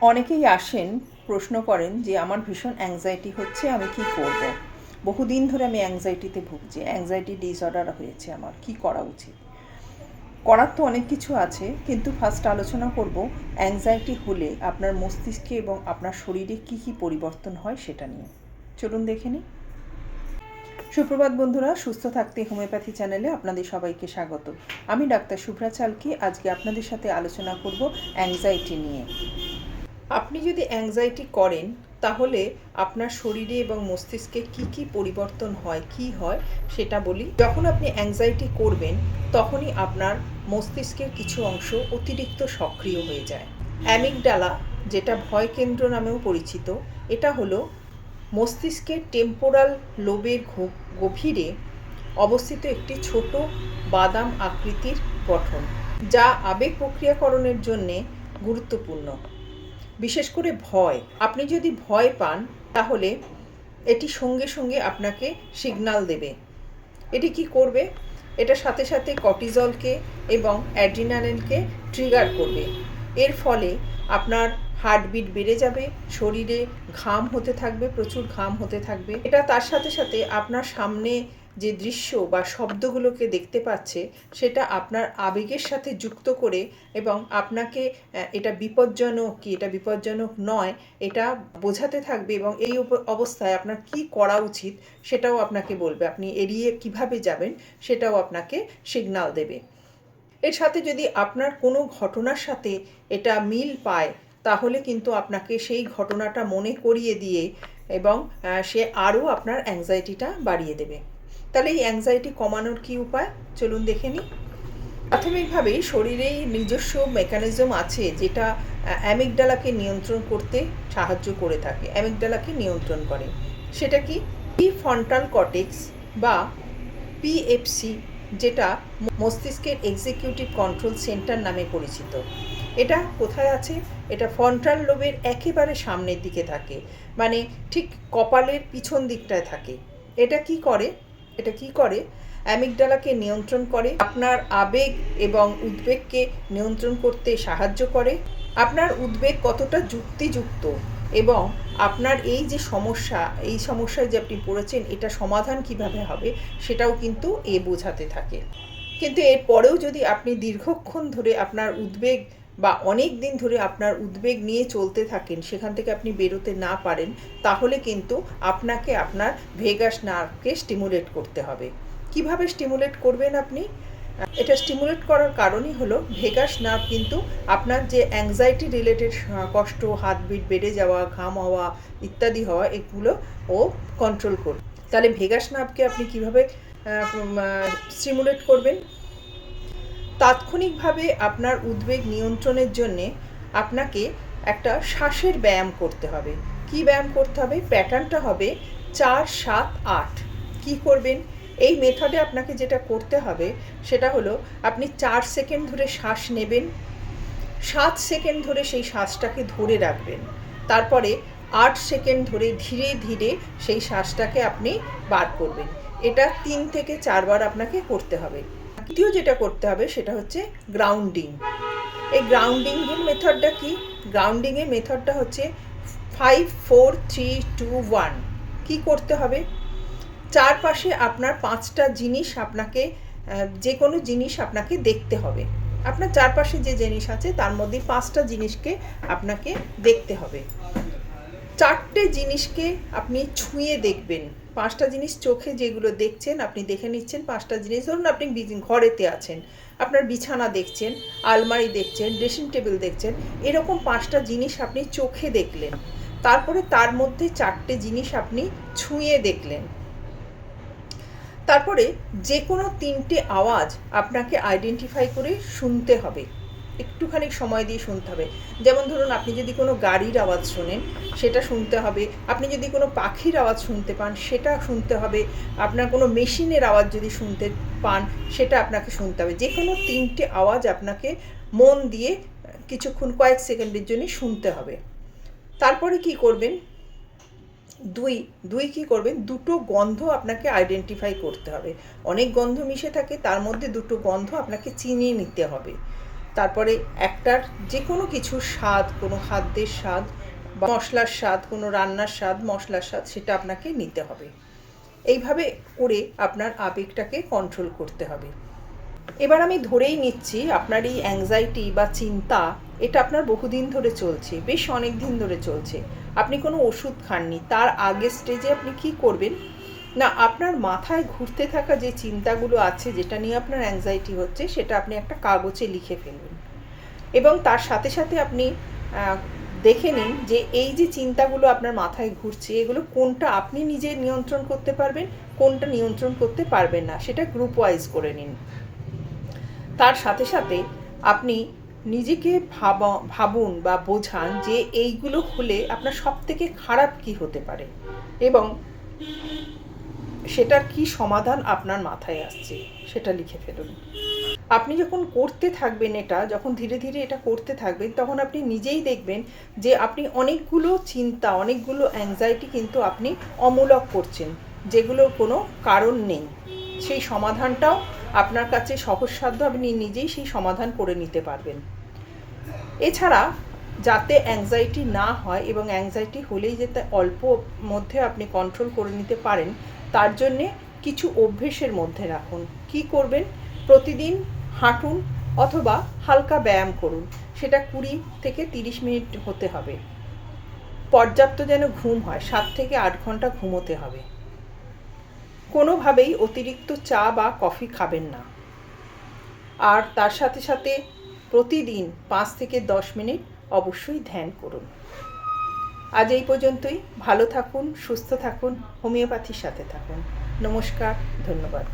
অনেকেই আসেন, প্রশ্ন করেন যে আমার ভীষণ অ্যাংজাইটি হচ্ছে, আমি কি করব। বহুদিন ধরে আমি অ্যাংজাইটিতে ভুগছি, অ্যাংজাইটি ডিসঅর্ডার হয়েছে, আমার কি করা উচিত। করার তো অনেক কিছু আছে, কিন্তু ফার্স্ট আলোচনা করব অ্যাংজাইটি হলে আপনার মস্তিষ্কে এবং আপনার শরীরে কি কি পরিবর্তন হয় সেটা নিয়ে। চলুন দেখে নিই। সুপ্রভাত বন্ধুরা, সুস্থ থাকতে হোমিওপ্যাথি চ্যানেলে আপনাদের সবাইকে স্বাগত। আমি ডাক্তার শুভ্রা চালকি। আজকে আপনাদের সাথে আলোচনা করব অ্যাংজাইটি নিয়ে। আপনি যদি অ্যাংজাইটি করেন তাহলে আপনার শরীরে এবং মস্তিষ্কে কি কি পরিবর্তন হয়, কি হয় সেটা বলি। যখন আপনি অ্যাংজাইটি করবেন তখনই আপনার মস্তিষ্কের কিছু অংশ অতিরিক্ত সক্রিয় হয়ে যায়। অ্যামিগডালা, যেটা ভয় কেন্দ্র নামেও পরিচিত, এটা হলো মস্তিষ্কের টেম্পোরাল লোবের গভীরে অবস্থিত একটি ছোট বাদাম আকৃতির গঠন, যা আবেগ প্রক্রিয়াকরণের জন্যে গুরুত্বপূর্ণ। বিশেষ করে ভয়, আপনি যদি ভয় পান তাহলে এটি সঙ্গে সঙ্গে আপনাকে সিগন্যাল দেবে। এটি কি করবে? এটা সাথে সাথে কর্টিজলকে এবং অ্যাড্রিনালিনকে ট্রিগার করবে। এর ফলে আপনার হার্টবিট বেড়ে যাবে, শরীরে ঘাম হতে থাকবে, প্রচুর ঘাম হতে থাকবে। এটা তার সাথে সাথে আপনার সামনে যে দৃশ্য বা শব্দগুলোকে দেখতে পাচ্ছে সেটা আপনার আবেগের সাথে যুক্ত করে এবং আপনাকে এটা বিপজ্জনক কি এটা বিপজ্জনক নয় এটা বোঝাতে থাকবে, এবং এই অবস্থায় আপনার কি করা উচিত সেটাও আপনাকে বলবে। আপনি এড়িয়ে কিভাবে যাবেন সেটাও আপনাকে সিগন্যাল দেবে। এর সাথে যদি আপনার কোনো ঘটনার সাথে এটা মিল পায় তাহলে কিন্তু আপনাকে সেই ঘটনাটা মনে করিয়ে দিয়ে এবং সে আরও আপনার অ্যাংজাইটিটা বাড়িয়ে দেবে। তাহলে এই অ্যাংজাইটি কমানোর কি উপায়, চলুন দেখে নিই। প্রাথমিকভাবেই শরীরেই নিজস্ব মেকানিজম আছে যেটা অ্যামিগডালাকে নিয়ন্ত্রণ করতে সাহায্য করে থাকে, অ্যামিগডালাকে নিয়ন্ত্রণ করে। সেটা কি? প্রিফ্রন্টাল কর্টেক্স বা পিএফসি, যেটা মস্তিষ্কের এক্সিকিউটিভ কন্ট্রোল সেন্টার নামে পরিচিত। এটা কোথায় আছে? এটা ফ্রন্টাল লোবের একেবারে সামনের দিকে থাকে, মানে ঠিক কপালের পিছন দিকটায় থাকে। এটা কি করে? অ্যামিগডালাকে নিয়ন্ত্রণ করে, আপনার আবেগ এবং উদ্বেগকে নিয়ন্ত্রণ করতে সাহায্য করে। আপনার উদ্বেগ কতটা যুক্তিযুক্ত এবং আপনার এই যে সমস্যা, এই সমস্যায় যে আপনি পড়েছেন এটা সমাধান কিভাবে হবে সেটাও কিন্তু বোঝাতে থাকে। কিন্তু এরপরেও যদি আপনি দীর্ঘক্ষণ ধরে আপনার উদ্বেগ বা অনেক দিন ধরে আপনার উদ্বেগ নিয়ে চলতে থাকেন, সেখান থেকে আপনি বেরোতে না পারেন, তাহলে কিন্তু আপনাকে আপনার ভেগাস নার্ভকে স্টিমুলেট করতে হবে। কিভাবে স্টিমুলেট করবেন আপনি? এটা স্টিমুলেট করার কারণই হলো ভেগাস নার্ভ কিন্তু আপনার যে অ্যাংজাইটি রিলেটেড কষ্ট, হার্টবিট বেড়ে যাওয়া, ঘাম হওয়া ইত্যাদি হওয়া, এগুলো ও কন্ট্রোল করবে। তাহলে ভেগাস নার্ভকে আপনি কিভাবে স্টিমুলেট করবেন? তাৎক্ষণিকভাবে আপনার উদ্বেগ নিয়ন্ত্রণের জন্যে আপনাকে একটা শ্বাসের ব্যায়াম করতে হবে। কি ব্যায়াম করতে হবে? প্যাটার্নটা হবে 4-7-8। কি করবেন? এই মেথডে আপনাকে যেটা করতে হবে সেটা হলো আপনি 4 সেকেন্ড ধরে শ্বাস নেবেন, 7 সেকেন্ড ধরে সেই শ্বাসটাকে ধরে রাখবেন, তারপরে 8 সেকেন্ড ধরে ধীরে ধীরে সেই শ্বাসটাকে আপনি বার করবেন। এটা 3 থেকে 4 বার আপনাকে করতে হবে। দ্বিতীয় যেটা করতে হবে সেটা হচ্ছে গ্রাউন্ডিং। এই গ্রাউন্ডিংয়ের মেথডটা কি? গ্রাউন্ডিংয়ের মেথডটা হচ্ছে 5-4-3-2-1। কি করতে হবে? চারপাশে আপনার 5টা জিনিস আপনাকে, যে কোনো জিনিস আপনাকে দেখতে হবে। আপনার চারপাশে যে জিনিস আছে তার মধ্যে 5টা জিনিসকে আপনাকে দেখতে হবে। 4টে জিনিসকে আপনি ছুঁয়ে দেখবেন। 5টা জিনিস চোখে যেগুলো দেখছেন আপনি দেখে নিচ্ছেন। 5টা জিনিস, ধরুন আপনি ঘরেতে আছেন, আপনার বিছানা দেখছেন, আলমারি দেখছেন, ড্রেসিং টেবিল দেখছেন, এরকম 5টা জিনিস আপনি চোখে দেখলেন। তারপরে তার মধ্যে 4টে জিনিস আপনি ছুঁয়ে দেখলেন। তারপরে যে কোনো 3টে আওয়াজ আপনাকে আইডেন্টিফাই করে শুনতে হবে, একটুখানি সময় দিয়ে শুনতে হবে। যেমন ধরুন আপনি যদি কোনো গাড়ির আওয়াজ শোনেন সেটা শুনতে হবে, আপনি যদি কোনো পাখির আওয়াজ শুনতে পান সেটা শুনতে হবে, আপনার কোনো মেশিনের আওয়াজ যদি শুনতে পান সেটা আপনাকে শুনতে হবে। যে কোনো 3টে আওয়াজ আপনাকে মন দিয়ে কিছুক্ষণ, কয়েক সেকেন্ডের জন্য শুনতে হবে। তারপরে কি করবেন? কি করবেন? 2টো গন্ধ আপনাকে আইডেন্টিফাই করতে হবে। অনেক গন্ধ মিশে থাকে, তার মধ্যে 2টো গন্ধ আপনাকে চিনিয়ে নিতে হবে। তারপরে একটার যে কোনো কিছুর স্বাদ, কোনো খাদ্যের স্বাদ বা মশলার স্বাদ, কোনো রান্নার স্বাদ, মশলার স্বাদ, সেটা আপনাকে নিতে হবে। এইভাবে করে আপনার আবেগটাকে কন্ট্রোল করতে হবে। এবার আমি ধরেই নিচ্ছি আপনার এই অ্যাংজাইটি বা চিন্তা, এটা আপনার বহুদিন ধরে চলছে, বেশ অনেক দিন ধরে চলছে। আপনি কোনো ওষুধ খাননি। তার আগের স্টেজে আপনি কি করবেন না, আপনার মাথায় ঘুরতে থাকা যে চিন্তাগুলো আছে, যেটা নিয়ে আপনার অ্যাংজাইটি হচ্ছে, সেটা আপনি একটা কাগজে লিখে ফেলবেন। এবং তার সাথে সাথে আপনি দেখে নিন যে এই যে চিন্তাগুলো আপনার মাথায় ঘুরছে, এগুলো কোনটা আপনি নিজে নিয়ন্ত্রণ করতে পারবেন, কোনটা নিয়ন্ত্রণ করতে পারবেন না, সেটা গ্রুপ ওয়াইজ করে নিন। তার সাথে সাথে আপনি নিজেকে ভাবুন বা বোঝান যে এইগুলো হলে আপনার সবথেকে খারাপ কি হতে পারে এবং সেটার কি সমাধান আপনার মাথায় আসছে, সেটা লিখে ফেলুন। আপনি যখন করতে থাকবেন এটা, যখন ধীরে ধীরে এটা করতে থাকবেন, তখন আপনি নিজেই দেখবেন যে আপনি অনেকগুলো চিন্তা, অনেকগুলো অ্যাংজাইটি কিন্তু আপনি অমূলক করছেন, যেগুলোর কোনো কারণ নেই। সেই সমাধানটাও আপনার কাছে সহজসাধ্য, আপনি নিজেই সেই সমাধান করে নিতে পারবেন। এছাড়া যাতে অ্যাংজাইটি না হয় এবং অ্যাংজাইটি হলেই যাতে অল্প মধ্যে আপনি কন্ট্রোল করে নিতে পারেন, তার জন্যে কিছু অভ্যেসের মধ্যে রাখুন। কি করবেন? প্রতিদিন হাঁটুন অথবা হালকা ব্যায়াম করুন। সেটা 20 থেকে 30 মিনিট হতে হবে। পর্যাপ্ত যেন ঘুম হয়, 7 থেকে 8 ঘন্টা ঘুমোতে হবে। কোনোভাবেই অতিরিক্ত চা বা কফি খাবেন না। আর তার সাথে সাথে প্রতিদিন 5 থেকে 10 মিনিট অবশ্যই ধ্যান করুন। আজ এই পর্যন্তই। ভালো থাকুন, সুস্থ থাকুন, হোমিওপ্যাথির সাথে থাকুন। নমস্কার, ধন্যবাদ।